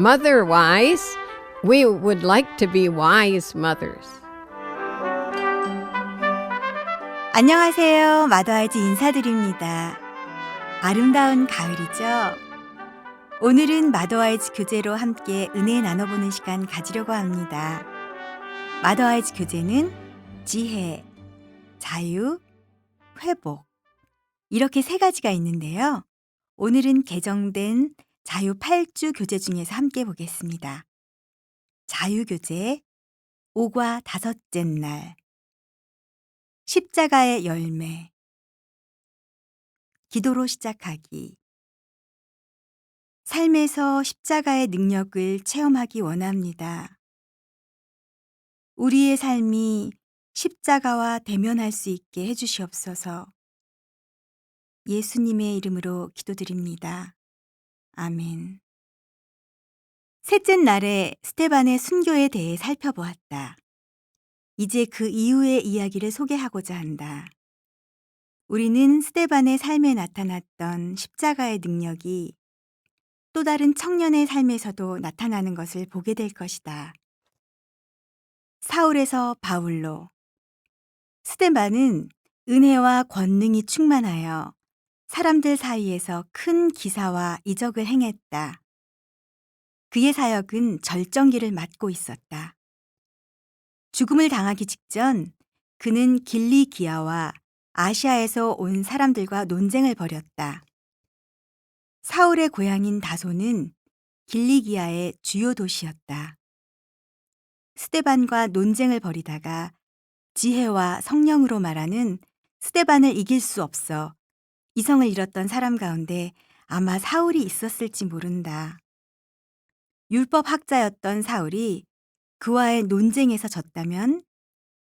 mother wise. We would like to be wise mothers. 안녕하세요. 마더아이즈 인사드립니다. 아름다운 가을이죠? 오늘은 마더아이즈 교재로 함께 은혜 나눠보는 시간 가지려고 합니다. 마더아이즈 교재는 지혜, 자유, 회복 이렇게 세 가지가 있는데요. 오늘은 개정된 자유 8주 교재 중에서 함께 보겠습니다. 자유 교재 5과 5째 날 십자가의 열매 기도로 시작하기 삶에서 십자가의 능력을 체험하기 원합니다. 우리의 삶이 십자가와 대면할 수 있게 해주시옵소서. 예수님의 이름으로 기도드립니다. 아멘. 셋째 날에 스데반의 순교에 대해 살펴보았다. 이제 그 이후의 이야기를 소개하고자 한다. 우리는 스데반의 삶에 나타났던 십자가의 능력이 또 다른 청년의 삶에서도 나타나는 것을 보게 될 것이다. 사울에서 바울로 스데반은 은혜와 권능이 충만하여 사람들 사이에서 큰 기사와 이적을 행했다. 그의 사역은 절정기를 맞고 있었다. 죽음을 당하기 직전 그는 길리기아와 아시아에서 온 사람들과 논쟁을 벌였다. 사울의 고향인 다소는 길리기아의 주요 도시였다. 스데반과 논쟁을 벌이다가 지혜와 성령으로 말하는 스데반을 이길 수 없어 이성을 잃었던 사람 가운데 아마 사울이 있었을지 모른다. 율법학자였던 사울이 그와의 논쟁에서 졌다면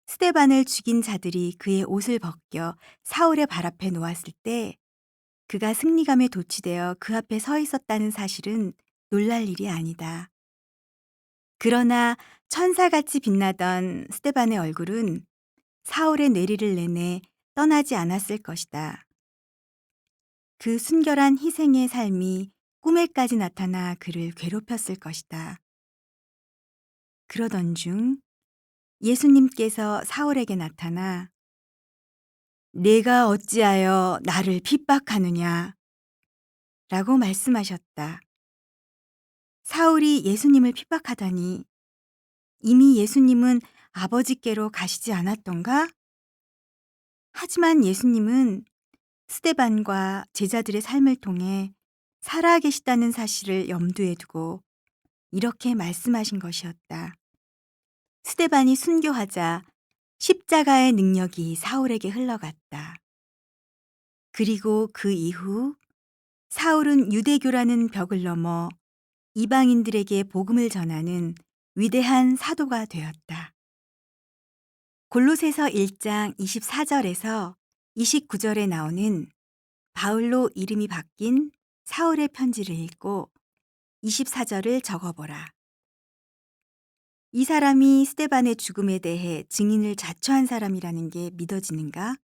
스데반을 죽인 자들이 그의 옷을 벗겨 사울의 발 앞에 놓았을 때 그가 승리감에 도취되어 그 앞에 서 있었다는 사실은 놀랄 일이 아니다. 그러나 천사같이 빛나던 스데반의 얼굴은 사울의 뇌리를 내내 떠나지 않았을 것이다. 그 순결한 희생의 삶이 꿈에까지 나타나 그를 괴롭혔을 것이다. 그러던 중 예수님께서 사울에게 나타나 내가 어찌하여 나를 핍박하느냐 라고 말씀하셨다. 사울이 예수님을 핍박하다니 이미 예수님은 아버지께로 가시지 않았던가? 하지만 예수님은 스데반과 제자들의 삶을 통해 살아계시다는 사실을 염두에 두고 이렇게 말씀하신 것이었다. 스데반이 순교하자 십자가의 능력이 사울에게 흘러갔다. 그리고 그 이후 사울은 유대교라는 벽을 넘어 이방인들에게 복음을 전하는 위대한 사도가 되었다. 골로새서 1장 24절에서 29절에 나오는 바울로 이름이 바뀐 사울의 편지를 읽고 24절을 적어보라. 이 사람이 스데반의 죽음에 대해 증인을 자초한 사람이라는 게 믿어지는가?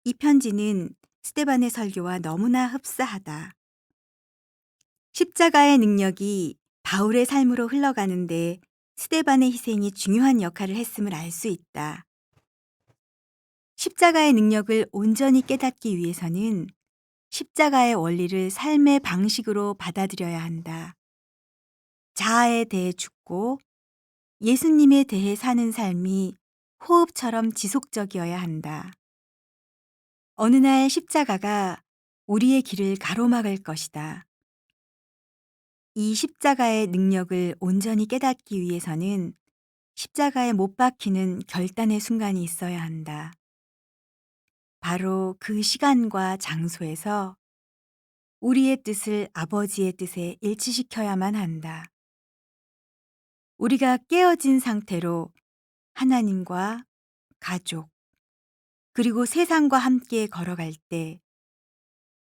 이 편지는 스데반의 설교와 너무나 흡사하다. 십자가의 능력이 바울의 삶으로 흘러가는데 스데반의 희생이 중요한 역할을 했음을 알 수 있다. 십자가의 능력을 온전히 깨닫기 위해서는 십자가의 원리를 삶의 방식으로 받아들여야 한다. 자아에 대해 죽고 예수님에 대해 사는 삶이 호흡처럼 지속적이어야 한다. 어느 날 십자가가 우리의 길을 가로막을 것이다. 이 십자가의 능력을 온전히 깨닫기 위해서는 십자가에 못 박히는 결단의 순간이 있어야 한다. 바로 그 시간과 장소에서 우리의 뜻을 아버지의 뜻에 일치시켜야만 한다. 우리가 깨어진 상태로 하나님과 가족, 그리고 세상과 함께 걸어갈 때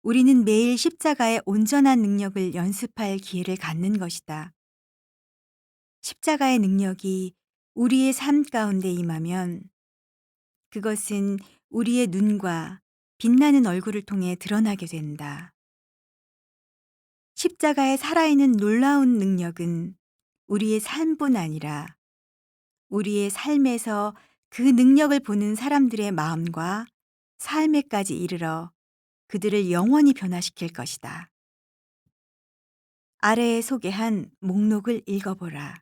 우리는 매일 십자가의 온전한 능력을 연습할 기회를 갖는 것이다. 십자가의 능력이 우리의 삶 가운데 임하면 그것은 우리의 눈과 빛나는 얼굴을 통해 드러나게 된다. 십자가에 살아있는 놀라운 능력은 우리의 삶뿐 아니라 우리의 삶에서 그 능력을 보는 사람들의 마음과 삶에까지 이르러 그들을 영원히 변화시킬 것이다. 아래에 소개한 목록을 읽어보라.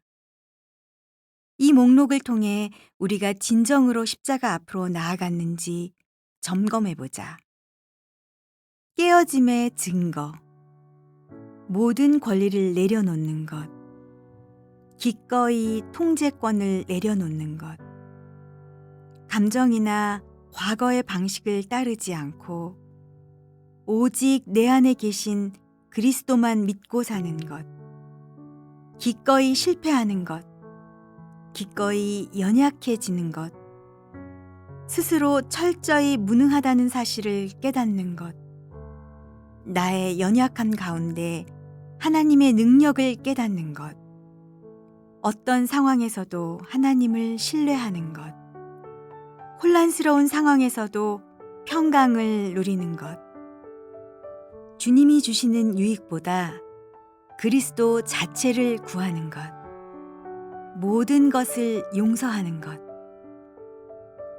이 목록을 통해 우리가 진정으로 십자가 앞으로 나아갔는지 점검해보자. 깨어짐의 증거, 모든 권리를 내려놓는 것, 기꺼이 통제권을 내려놓는 것, 감정이나 과거의 방식을 따르지 않고 오직 내 안에 계신 그리스도만 믿고 사는 것, 기꺼이 실패하는 것, 기꺼이 연약해지는 것, 스스로 철저히 무능하다는 사실을 깨닫는 것, 나의 연약함 가운데 하나님의 능력을 깨닫는 것, 어떤 상황에서도 하나님을 신뢰하는 것, 혼란스러운 상황에서도 평강을 누리는 것, 주님이 주시는 유익보다 그리스도 자체를 구하는 것, 모든 것을 용서하는 것,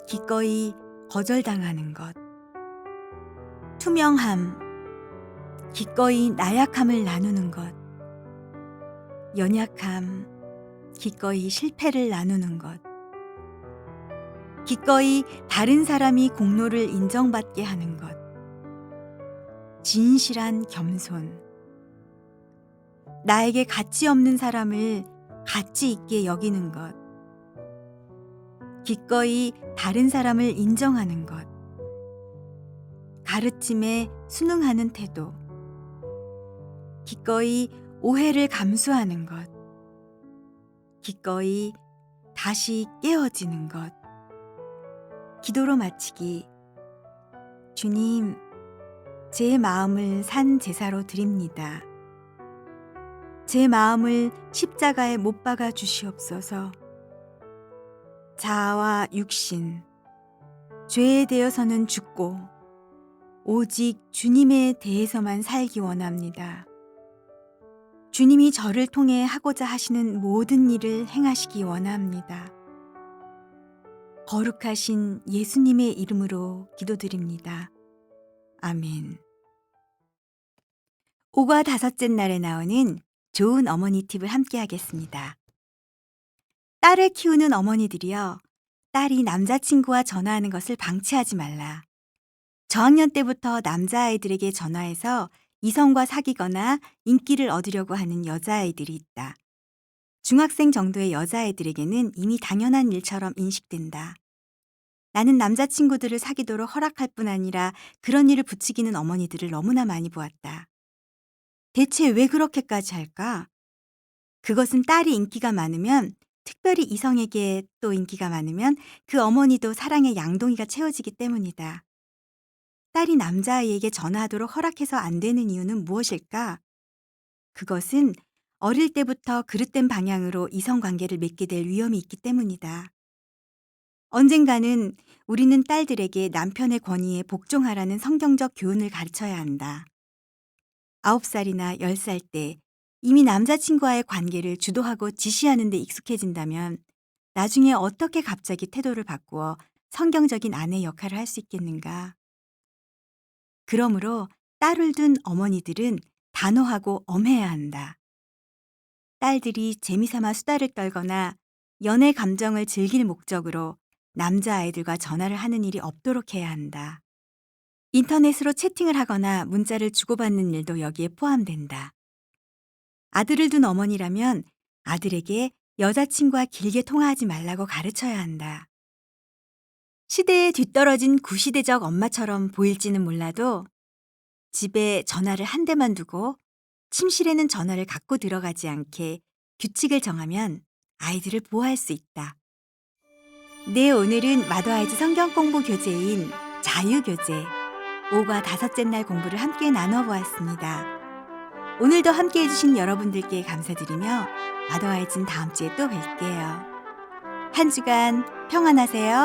기꺼이 거절당하는 것, 투명함, 기꺼이 나약함을 나누는 것, 연약함, 기꺼이 실패를 나누는 것, 기꺼이 다른 사람이 공로를 인정받게 하는 것, 진실한 겸손, 나에게 가치 없는 사람을 가치 있게 여기는 것, 기꺼이 다른 사람을 인정하는 것, 가르침에 순응하는 태도, 기꺼이 오해를 감수하는 것, 기꺼이 다시 깨어지는 것. 기도로 마치기. 주님, 제 마음을 산 제사로 드립니다. 제 마음을 십자가에 못 박아 주시옵소서. 자아와 육신, 죄에 대해서는 죽고 오직 주님에 대해서만 살기 원합니다. 주님이 저를 통해 하고자 하시는 모든 일을 행하시기 원합니다. 거룩하신 예수님의 이름으로 기도드립니다. 아멘. 5과 5째 날에 나오는 좋은 어머니 팁을 함께 하겠습니다. 딸을 키우는 어머니들이여, 딸이 남자친구와 전화하는 것을 방치하지 말라. 저학년 때부터 남자아이들에게 전화해서 이성과 사귀거나 인기를 얻으려고 하는 여자아이들이 있다. 중학생 정도의 여자아이들에게는 이미 당연한 일처럼 인식된다. 나는 남자친구들을 사귀도록 허락할 뿐 아니라 그런 일을 부추기는 어머니들을 너무나 많이 보았다. 대체 왜 그렇게까지 할까? 그것은 딸이 인기가 많으면, 특별히 이성에게 또 인기가 많으면 그 어머니도 사랑의 양동이가 채워지기 때문이다. 딸이 남자아이에게 전화하도록 허락해서 안 되는 이유는 무엇일까? 그것은 어릴 때부터 그릇된 방향으로 이성관계를 맺게 될 위험이 있기 때문이다. 언젠가는 우리는 딸들에게 남편의 권위에 복종하라는 성경적 교훈을 가르쳐야 한다. 9살이나 10살 때 이미 남자친구와의 관계를 주도하고 지시하는 데 익숙해진다면 나중에 어떻게 갑자기 태도를 바꾸어 성경적인 아내 역할을 할 수 있겠는가? 그러므로 딸을 둔 어머니들은 단호하고 엄해야 한다. 딸들이 재미삼아 수다를 떨거나 연애 감정을 즐길 목적으로 남자아이들과 전화를 하는 일이 없도록 해야 한다. 인터넷으로 채팅을 하거나 문자를 주고받는 일도 여기에 포함된다. 아들을 둔 어머니라면 아들에게 여자친구와 길게 통화하지 말라고 가르쳐야 한다. 시대에 뒤떨어진 구시대적 엄마처럼 보일지는 몰라도 집에 전화를 한 대만 두고 침실에는 전화를 갖고 들어가지 않게 규칙을 정하면 아이들을 보호할 수 있다. 네, 오늘은 마더아이즈 성경 공부 교재인 자유교재 5과 5째 날 공부를 함께 나눠보았습니다. 오늘도 함께 해주신 여러분들께 감사드리며 마더아이즈는 다음 주에 또 뵐게요. 한 주간 평안하세요.